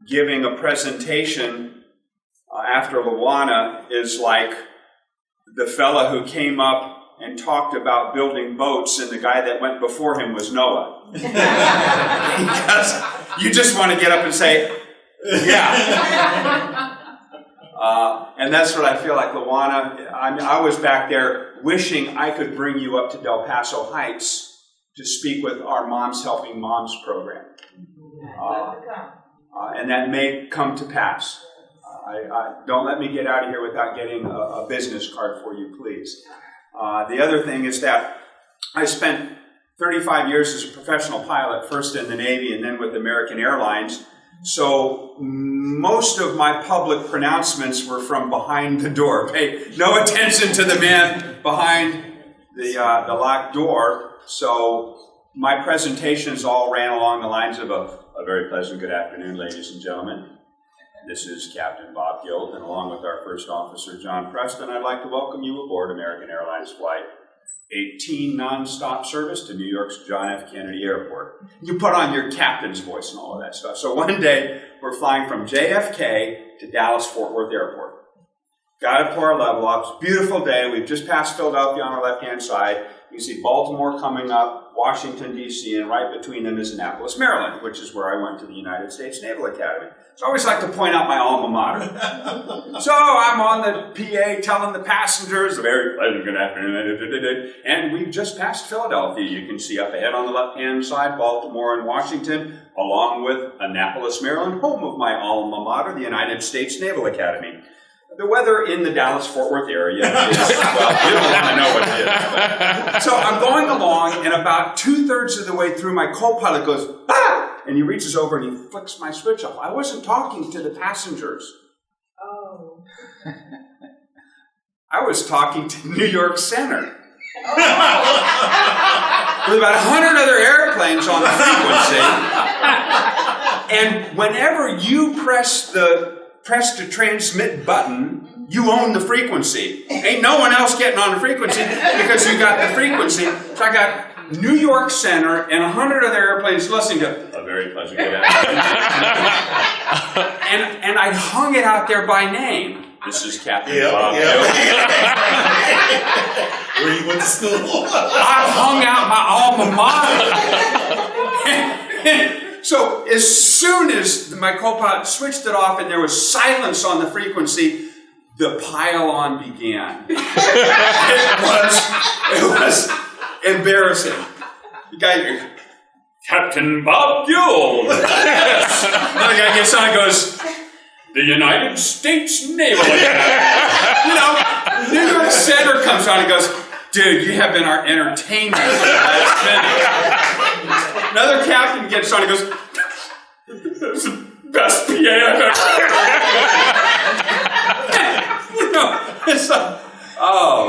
giving a presentation after Luana is like the fella who came up and talked about building boats, and the guy that went before him was Noah. Because you just want to get up and say, yeah. And that's what I feel like, Luana. I was back there wishing I could bring you up to Del Paso Heights to speak with our Moms Helping Moms program. And that may come to pass. Don't let me get out of here without getting a business card for you, please. The other thing is that I spent 35 years as a professional pilot, first in the Navy and then with American Airlines. So most of my public pronouncements were from behind the door. Pay no attention to the man behind the locked door. So my presentations all ran along the lines of a very pleasant good afternoon, ladies and gentlemen. This is Captain Bob Guild, and along with our first officer, John Preston, I'd like to welcome you aboard American Airlines Flight 18 non-stop service to New York's John F. Kennedy Airport. You put on your captain's voice and all of that stuff. So one day, we're flying from JFK to Dallas-Fort Worth Airport. Got up to our level up. It's a beautiful day. We've just passed Philadelphia on our left-hand side. You see Baltimore coming up, Washington, D.C., and right between them is Annapolis, Maryland, which is where I went to the United States Naval Academy. So I always like to point out my alma mater. So I'm on the PA telling the passengers, a very pleasant good afternoon, and we've just passed Philadelphia. You can see up ahead on the left-hand side, Baltimore and Washington, along with Annapolis, Maryland, home of my alma mater, the United States Naval Academy. The weather in the Dallas-Fort Worth area is, well, you don't want to know what it is. So I'm going along, and about 2/3 of the way through, my co-pilot goes, ah! And he reaches over and he flicks my switch off. I wasn't talking to the passengers. Oh. I was talking to New York Center. With about 100 other airplanes on the frequency. And whenever you press to transmit button, you own the frequency. Ain't no one else getting on the frequency because you got the frequency. So I got New York Center and 100 other airplanes listening to a very pleasant good afternoon. and I hung it out there by name. This is Captain Bob. Where you went to school? I hung out my alma mater. So as soon as my co-pilot switched it off and there was silence on the frequency, the pile-on began. It was embarrassing. The guy, Captain Bob Guild. Yes. Another guy gets on and goes, the United States Naval Academy. New York Center comes on and goes, dude, you have been our entertainment for the last minute. Another captain gets on and goes, that's the best PA I've ever heard.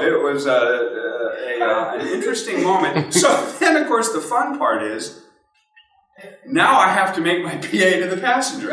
It was an interesting moment. So then, of course, the fun part is, now I have to make my PA to the passengers.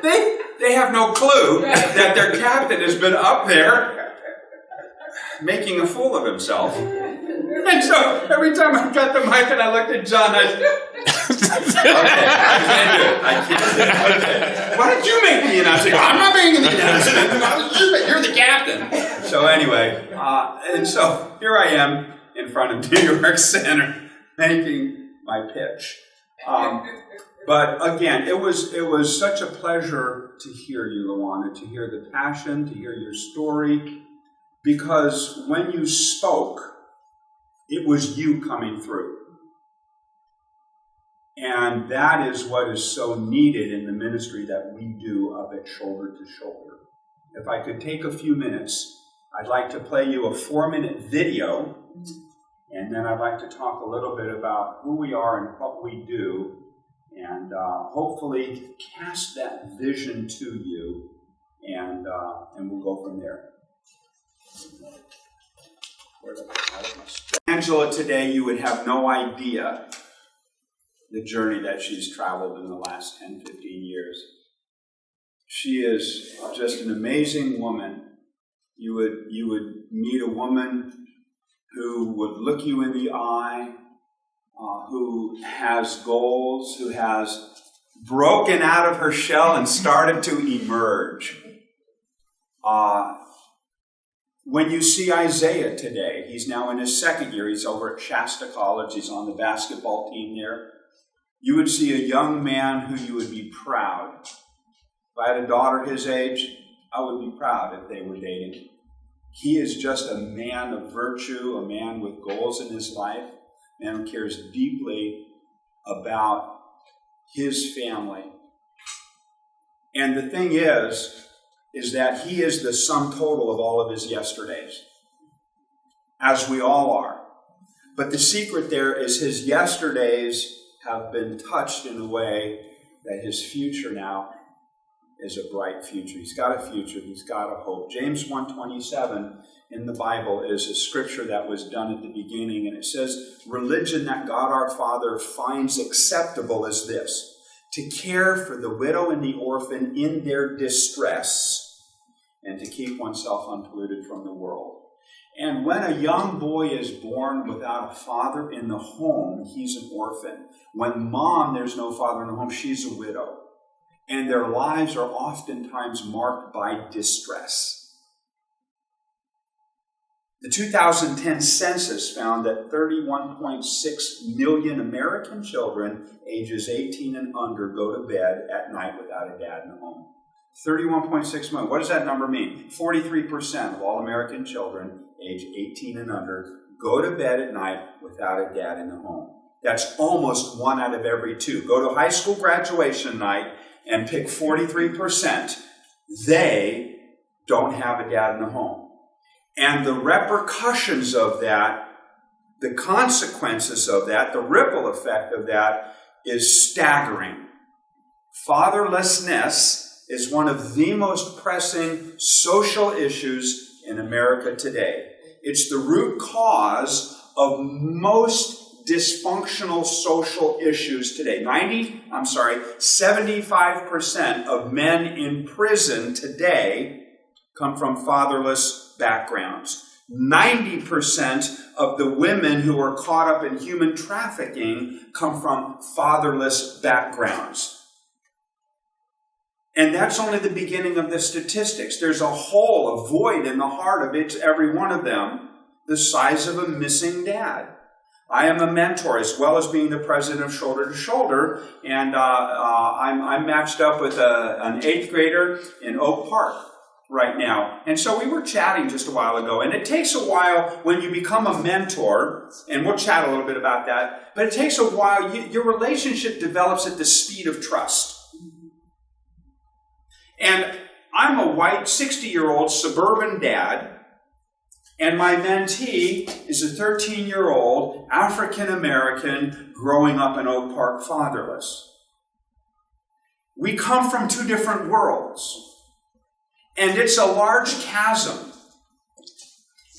They have no clue that their captain has been up there making a fool of himself. And so every time I got the mic and I looked at John, I said, okay, I can't do it. Okay. Why did you make the announcement? I'm not making the announcement. You're the captain. So anyway, and so here I am in front of New York Center making my pitch. But again, it was such a pleasure to hear you, Luana, to hear the passion, to hear your story, because when you spoke, it was you coming through. And that is what is so needed in the ministry that we do of it shoulder to shoulder. If I could take a few minutes, I'd like to play you a 4-minute video, and then I'd like to talk a little bit about who we are and what we do, and hopefully cast that vision to you, and we'll go from there. Angela today, you would have no idea the journey that she's traveled in the last 10, 15 years. She is just an amazing woman. You would meet a woman who would look you in the eye, who has goals, who has broken out of her shell and started to emerge. When you see Isaiah today, he's now in his second year. He's over at Shasta College. He's on the basketball team there. You would see a young man who you would be proud. If I had a daughter his age, I would be proud if they were dating. He is just a man of virtue, a man with goals in his life, a man who cares deeply about his family. And the thing is that he is the sum total of all of his yesterdays, as we all are. But the secret there is his yesterdays have been touched in a way that his future now is a bright future. He's got a future. He's got a hope. James 1:27 in the Bible is a scripture that was done at the beginning, and it says, religion that God our Father finds acceptable is this, to care for the widow and the orphan in their distress, and to keep oneself unpolluted from the world. And when a young boy is born without a father in the home, he's an orphan. When mom, there's no father in the home, she's a widow. And their lives are oftentimes marked by distress. The 2010 census found that 31.6 million American children ages 18 and under go to bed at night without a dad in the home. 31.6 million. What does that number mean? 43% of all American children age 18 and under go to bed at night without a dad in the home. That's almost 1 out of every 2. Go to high school graduation night and pick 43%. They don't have a dad in the home. And the repercussions of that, the consequences of that, the ripple effect of that is staggering. Fatherlessness is one of the most pressing social issues in America today. It's the root cause of most dysfunctional social issues today. 75% of men in prison today come from fatherless backgrounds. 90% of the women who are caught up in human trafficking come from fatherless backgrounds. And that's only the beginning of the statistics. There's a hole, a void in the heart of every one of them, the size of a missing dad. I am a mentor as well as being the president of Shoulder to Shoulder, and I'm matched up with an 8th grader in Oak Park right now. And so we were chatting just a while ago, and it takes a while when you become a mentor, and we'll chat a little bit about that, but it takes a while. Your relationship develops at the speed of trust. And I'm a white 60-year-old suburban dad, and my mentee is a 13-year-old African-American growing up in Oak Park fatherless. We come from 2 different worlds, and it's a large chasm.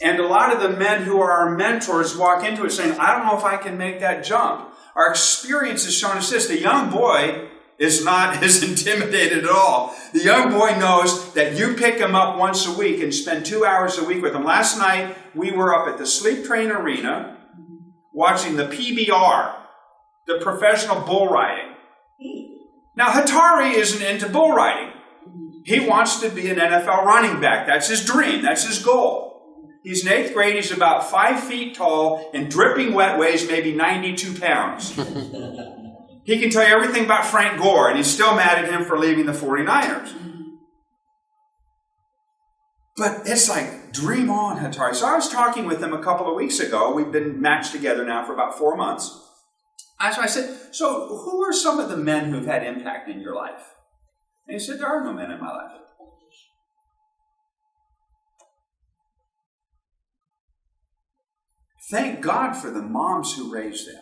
And a lot of the men who are our mentors walk into it saying, I don't know if I can make that jump. Our experience has shown us this. The young boy is not as intimidated at all. The young boy knows that you pick him up once a week and spend 2 hours a week with him. Last night, we were up at the Sleep Train Arena watching the PBR, the professional bull riding. Now, Hatari isn't into bull riding. He wants to be an NFL running back. That's his dream. That's his goal. He's in 8th grade. He's about 5 feet tall and dripping wet, weighs maybe 92 pounds. He can tell you everything about Frank Gore, and he's still mad at him for leaving the 49ers. But it's like, dream on, Hatari. So I was talking with him a couple of weeks ago. We've been matched together now for about 4 months. So I said, so who are some of the men who've had impact in your life? And he said, there are no men in my life. Thank God for the moms who raised them.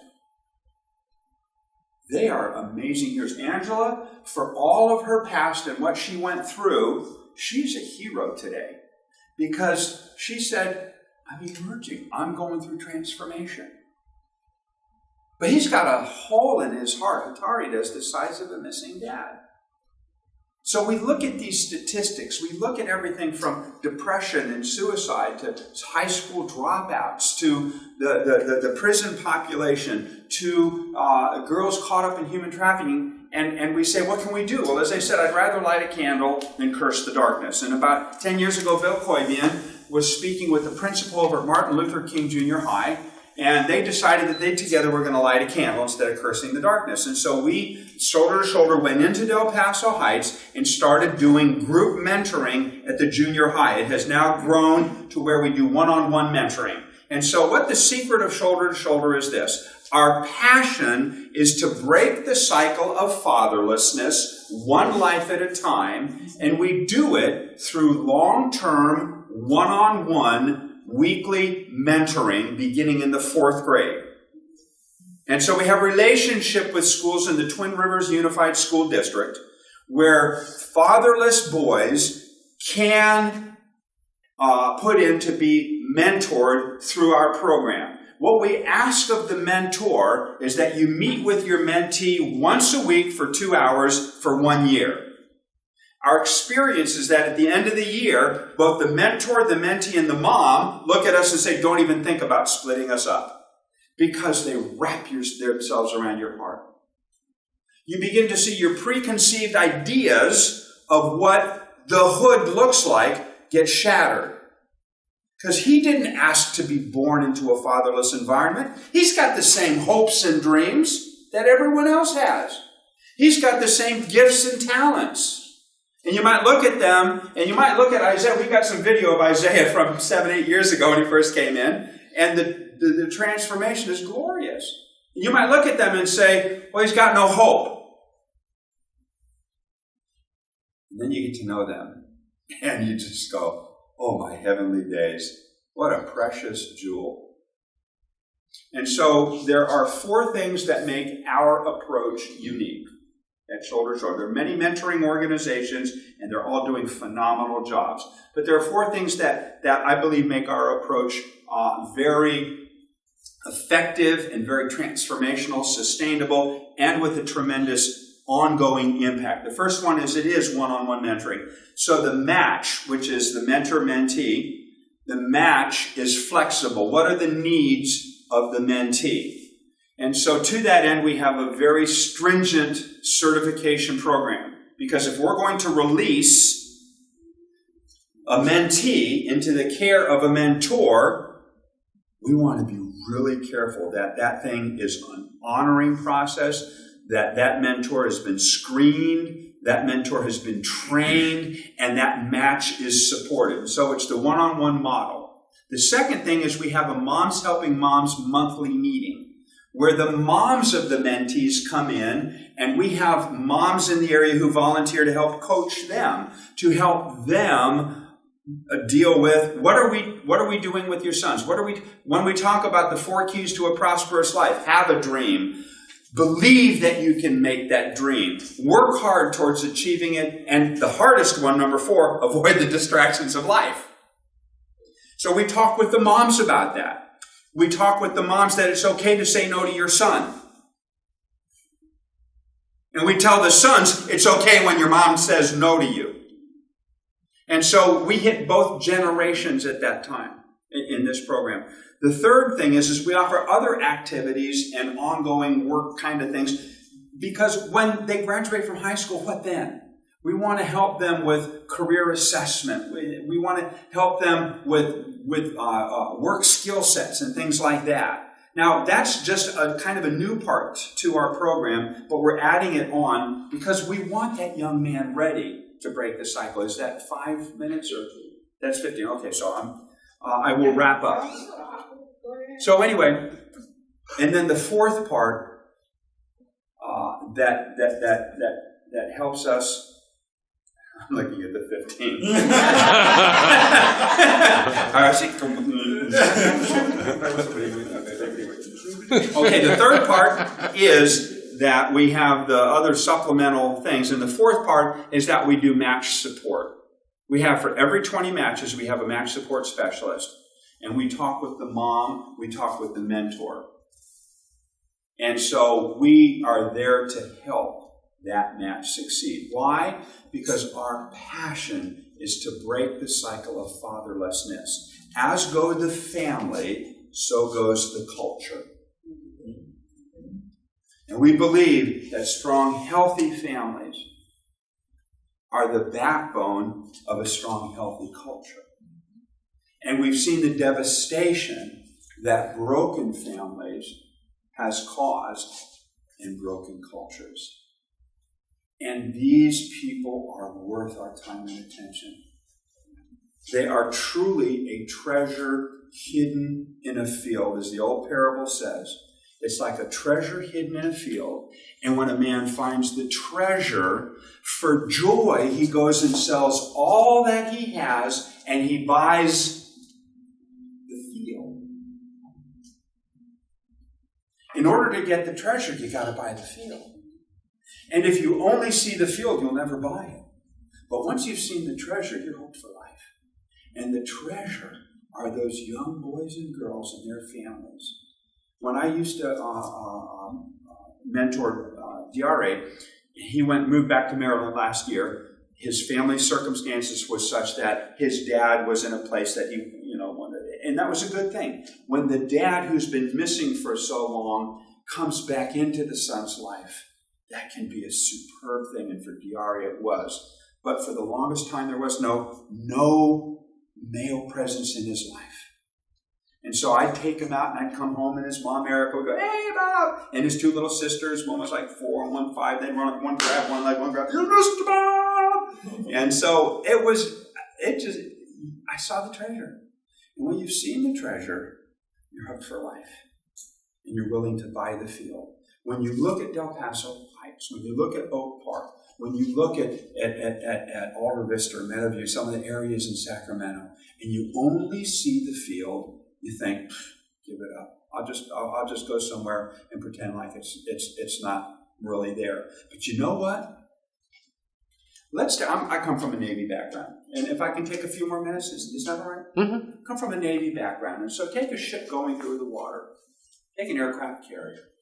They are amazing heroes. Angela, for all of her past and what she went through, she's a hero today. Because she said, I'm emerging. I'm going through transformation. But he's got a hole in his heart, Hatari does, the size of a missing dad. So we look at these statistics. We look at everything from depression and suicide to high school dropouts to the prison population to girls caught up in human trafficking. And we say, what can we do? Well, as I said, I'd rather light a candle than curse the darkness. And about 10 years ago, Bill Koivian was speaking with the principal over at Martin Luther King Junior High. And they decided that they together were going to light a candle instead of cursing the darkness. And so we, shoulder to shoulder, went into Del Paso Heights and started doing group mentoring at the junior high. It has now grown to where we do one-on-one mentoring. And so what the secret of shoulder to shoulder is this. Our passion is to break the cycle of fatherlessness, one life at a time, and we do it through long-term, one-on-one weekly mentoring beginning in the 4th grade. And so we have a relationship with schools in the Twin Rivers Unified School District where fatherless boys can put in to be mentored through our program. What we ask of the mentor is that you meet with your mentee once a week for 2 hours for 1 year. Our experience is that at the end of the year, both the mentor, the mentee, and the mom look at us and say, don't even think about splitting us up, because they wrap themselves around your heart. You begin to see your preconceived ideas of what the hood looks like get shattered. Because he didn't ask to be born into a fatherless environment. He's got the same hopes and dreams that everyone else has. He's got the same gifts and talents. And you might look at them, and you might look at Isaiah. We got some video of Isaiah from 7-8 years ago when he first came in, and the transformation is glorious. You might look at them and say, well, he's got no hope. And then you get to know them, and you just go, oh, my heavenly days, what a precious jewel. And so there are 4 things that make our approach unique at Shoulder to Shoulder. There are many mentoring organizations, and they're all doing phenomenal jobs. But there are 4 things that I believe make our approach very effective and very transformational, sustainable, and with a tremendous ongoing impact. The first one is it is one-on-one mentoring. So the match, which is the mentor-mentee, the match is flexible. What are the needs of the mentee? And so to that end, we have a very stringent certification program. Because if we're going to release a mentee into the care of a mentor, we want to be really careful that that thing is an honoring process, that that mentor has been screened, that mentor has been trained, and that match is supported. So it's the one-on-one model. The second thing is we have a Moms Helping Moms monthly meeting, where the moms of the mentees come in, and we have moms in the area who volunteer to help coach them, to help them deal with what are we doing with your sons? When we talk about the 4 keys to a prosperous life, have a dream, believe that you can make that dream, work hard towards achieving it, and the hardest one, number 4, avoid the distractions of life. So we talk with the moms about that. We talk with the moms that it's okay to say no to your son. And we tell the sons it's okay when your mom says no to you. And so we hit both generations at that time in this program. The third thing is we offer other activities and ongoing work kind of things, because when they graduate from high school, what then? We want to help them with career assessment. We want to help them with work skill sets and things like that. Now, that's just a kind of a new part to our program, but we're adding it on because we want that young man ready to break the cycle. Is that 5 minutes or that's 15? Okay, so I will wrap up. So anyway, and then the fourth part that helps us. I'm looking at the 15. Okay, the third part is that we have the other supplemental things. And the fourth part is that we do match support. We have for every 20 matches, we have a match support specialist. And we talk with the mom, we talk with the mentor. And so we are there to help that match succeed. Why? Because our passion is to break the cycle of fatherlessness. As go the family, so goes the culture. And we believe that strong, healthy families are the backbone of a strong, healthy culture. And we've seen the devastation that broken families has caused in broken cultures. And these people are worth our time and attention. They are truly a treasure hidden in a field, as the old parable says. It's like a treasure hidden in a field. And when a man finds the treasure, for joy, he goes and sells all that he has and he buys the field. In order to get the treasure, you got to buy the field. And if you only see the field, you'll never buy it. But once you've seen the treasure, you're hooked for life. And the treasure are those young boys and girls and their families. When I used to mentor DRA, he moved back to Maryland last year. His family circumstances was such that his dad was in a place that he, wanted, and that was a good thing. When the dad who's been missing for so long comes back into the son's life, that can be a superb thing, and for DRA it was. But for the longest time, there was no male presence in his life. And so I'd take him out, and I'd come home, and his mom, Erica, would go, "Hey, Bob!" And his two little sisters, one was like 4 and one 5, they'd run up, one grab, one leg, one grab, "You Mr. Bob!" And so I saw the treasure. And when you've seen the treasure, you're hooked for life. And you're willing to buy the field. When you look at Del Paso Heights, when you look at Oak Park, when you look at Alta Vista or Meadowview, some of the areas in Sacramento, and you only see the field, you think, give it up. I'll just go somewhere and pretend like it's not really there. But you know what? I come from a Navy background, and if I can take a few more minutes, is that all right? Mm-hmm. I come from a Navy background, and so take a ship going through the water. Take an aircraft carrier.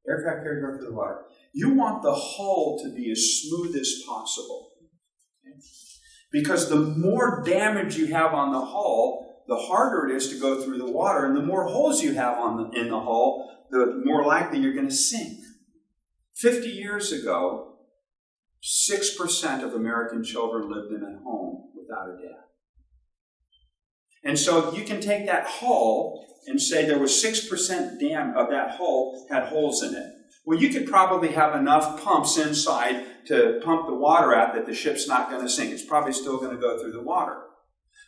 Aircraft carrier going through the water. You want the hull to be as smooth as possible. Okay? Because the more damage you have on the hull, the harder it is to go through the water, and the more holes you have in the hull, the more likely you're going to sink. 50 years ago, 6% of American children lived in a home without a dad. And so you can take that hull and say there was 6% of that hull had holes in it. Well, you could probably have enough pumps inside to pump the water out that the ship's not going to sink. It's probably still going to go through the water.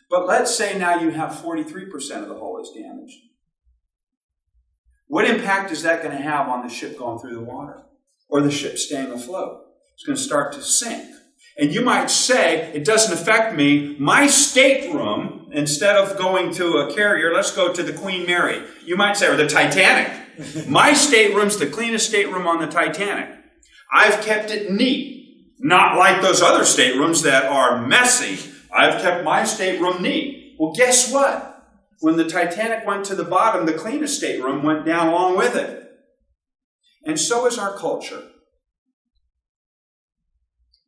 But let's say now you have 43% of the hull is damaged. What impact is that going to have on the ship going through the water? Or the ship staying afloat? It's going to start to sink. And you might say, it doesn't affect me. My stateroom, instead of going to a carrier, let's go to the Queen Mary. You might say, or the Titanic. My stateroom's the cleanest stateroom on the Titanic. I've kept it neat. Not like those other staterooms that are messy. I've kept my stateroom neat. Well, guess what? When the Titanic went to the bottom, the cleanest stateroom went down along with it. And so is our culture.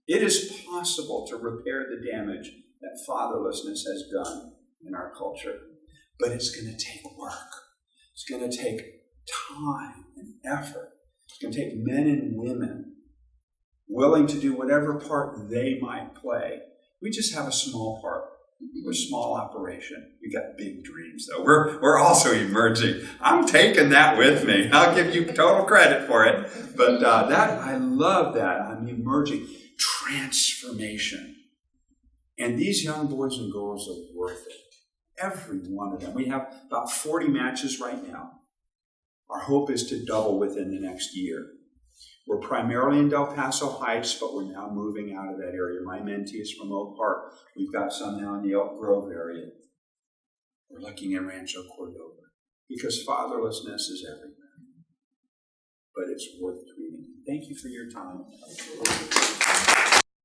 It is possible to repair the damage that fatherlessness has done in our culture. But it's going to take work. It's going to take time and effort. It's going to take men and women willing to do whatever part they might play. We just have a small part. We're a small operation. We got big dreams, though. We're also emerging. I'm taking that with me. I'll give you total credit for it. But I love that. I'm emerging. Transformation. And these young boys and girls are worth it. Every one of them. We have about 40 matches right now. Our hope is to double within the next year. We're primarily in Del Paso Heights, but we're now moving out of that area. My mentee is from Oak Park. We've got some now in the Elk Grove area. We're looking at Rancho Cordova. Because fatherlessness is everywhere. But it's worth treating. Thank you for your time.